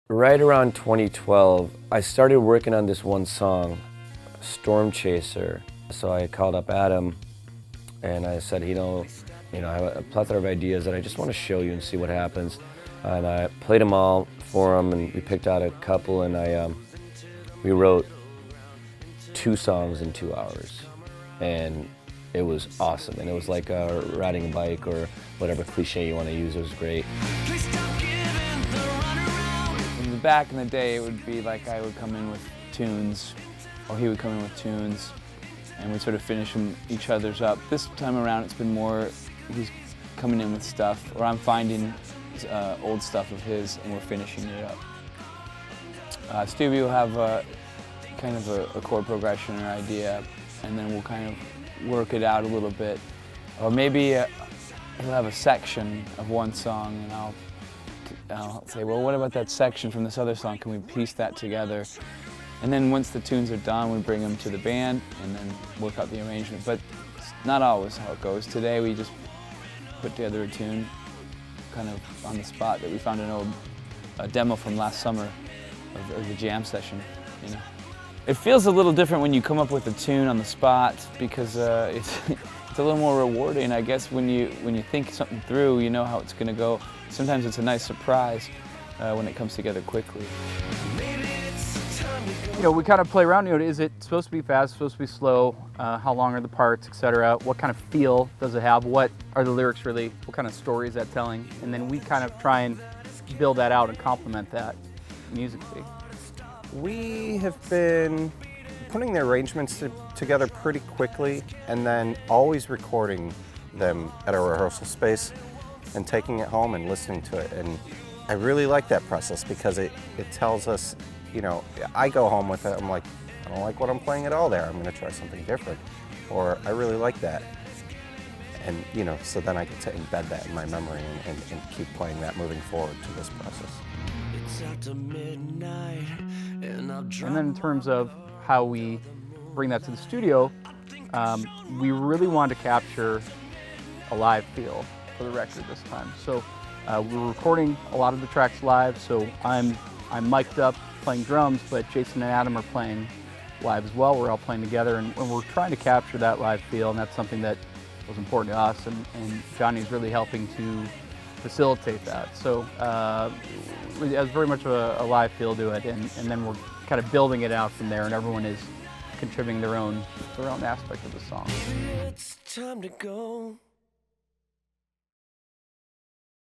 Right around 2012, I started working on this one song, Stormchaser. So I called up Adam and I said, I have a plethora of ideas that I just want to show you and see what happens. And I played them all for him, and we picked out a couple, and we wrote 2 songs in 2 hours. And it was awesome. And it was like riding a bike or whatever cliche you want to use. It was great. Back in the day, it would be like I would come in with tunes, or he would come in with tunes, and we'd sort of finish each other's up. This time around, it's been more he's coming in with stuff, or I'm finding old stuff of his, and we're finishing it up. Stevie will have kind of a chord progression or idea, and then we'll kind of work it out a little bit. Or maybe he'll have a section of one song, and I'll say, well, what about that section from this other song? Can we piece that together? And then once the tunes are done, we bring them to the band and then work out the arrangement. But it's not always how it goes. Today we just put together a tune kind of on the spot that we found a demo from last summer of the jam session. It feels a little different when you come up with a tune on the spot because it's a little more rewarding, I guess, when you think something through, you know how it's going to go. Sometimes it's a nice surprise when it comes together quickly. We kind of play around. Is it supposed to be fast, supposed to be slow? How long are the parts, etc.? What kind of feel does it have? What are the lyrics really? What kind of story is that telling? And then we kind of try and build that out and complement that musically. We have been putting the arrangements together pretty quickly and then always recording them at our rehearsal space and taking it home and listening to it. And I really like that process because it tells us, I go home with it, I'm like, I don't like what I'm playing at all there, I'm going to try something different. Or I really like that. And, so then I get to embed that in my memory and keep playing that moving forward to this process. And then in terms of how we bring that to the studio, we really wanted to capture a live feel for the record this time. So we're recording a lot of the tracks live, so I'm mic'd up playing drums, but Jason and Adam are playing live as well. We're all playing together, and we're trying to capture that live feel, and that's something that was important to us, and Johnny's really helping to facilitate that. So it has very much a live feel to it, and then we're kind of building it out from there, and everyone is contributing their own aspect of the song. It's time to go.